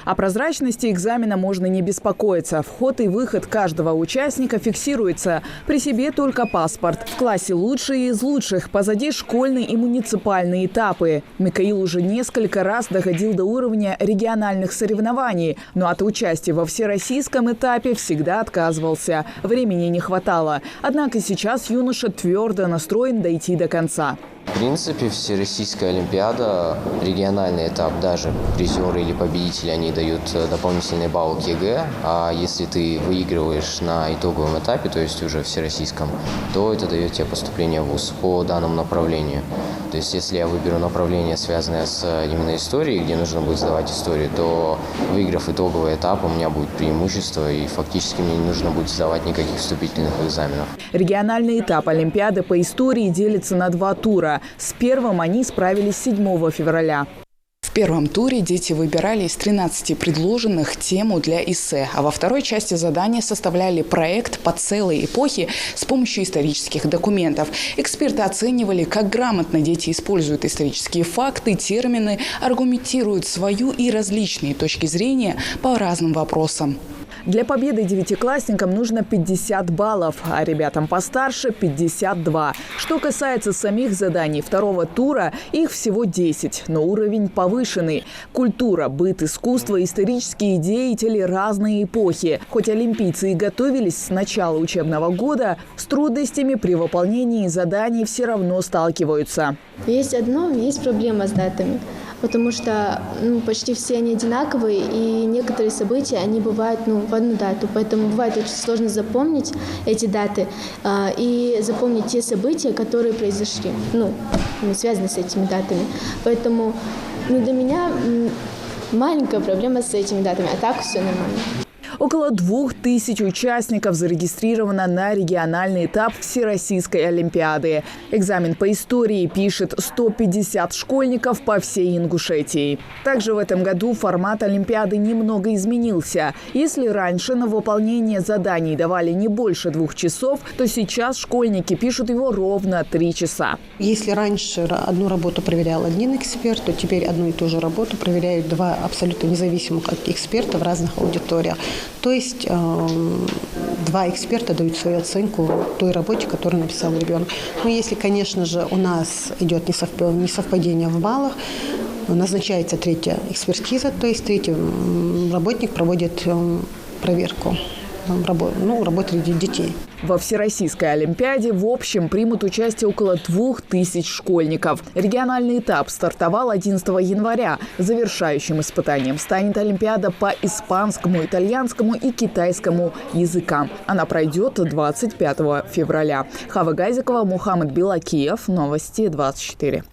О прозрачности экзамена можно не беспокоиться. Вход и выход каждого участника фиксируется. При себе только паспорт. В классе лучшие из лучших. Позади школьные и муниципальные этапы. Микаил уже несколько раз доходил до уровня региональных соревнований. Но от участия во всероссийском этапе всегда отказывался. Времени не хватало. Однако сейчас юноша твердо настроен дойти до конца. В принципе, Всероссийская Олимпиада, региональный этап, даже призеры или победители, они дают дополнительный балл к ЕГЭ. А если ты выигрываешь на итоговом этапе, то есть уже всероссийском, то это дает тебе поступление в ВУЗ по данному направлению. То есть если я выберу направление, связанное с именно историей, где нужно будет сдавать историю, то, выиграв итоговый этап, у меня будет преимущество, и фактически мне не нужно будет сдавать никаких вступительных экзаменов. Региональный этап Олимпиады по истории делится на 2 тура. С первым они справились 7 февраля. В первом туре дети выбирали из 13 предложенных тему для эссе, а во второй части задания составляли проект по целой эпохе с помощью исторических документов. Эксперты оценивали, как грамотно дети используют исторические факты, термины, аргументируют свою и различные точки зрения по разным вопросам. Для победы девятиклассникам нужно 50 баллов, а ребятам постарше – 52. Что касается самих заданий второго тура, их всего 10, но уровень повышенный. Культура, быт, искусство, исторические деятели, разные эпохи. Хоть олимпийцы и готовились с начала учебного года, с трудностями при выполнении заданий все равно сталкиваются. Есть проблема с датами. Потому что почти все они одинаковые, и некоторые события, они бывают в одну дату. Поэтому бывает очень сложно запомнить эти даты и запомнить те события, которые произошли, связаны с этими датами. Поэтому для меня маленькая проблема с этими датами, а так все нормально. Около 2000 участников зарегистрировано на региональный этап Всероссийской Олимпиады. Экзамен по истории пишет 150 школьников по всей Ингушетии. Также в этом году формат Олимпиады немного изменился. Если раньше на выполнение заданий давали не больше 2 часов, то сейчас школьники пишут его ровно 3 часа. Если раньше одну работу проверял один эксперт, то теперь одну и ту же работу проверяют 2 абсолютно независимых эксперта в разных аудиториях. То есть 2 эксперта дают свою оценку той работе, которую написал ребенок. Но если, конечно же, у нас идет несовпадение в баллах, назначается 3-я экспертиза, то есть 3-й работник проводит проверку работы детей. Во Всероссийской Олимпиаде в общем примут участие около 2000 школьников. Региональный этап стартовал 11 января. Завершающим испытанием станет Олимпиада по испанскому, итальянскому и китайскому языкам. Она пройдет 25 февраля. Хава Газикова, Мухаммад Белакиев. Новости 24.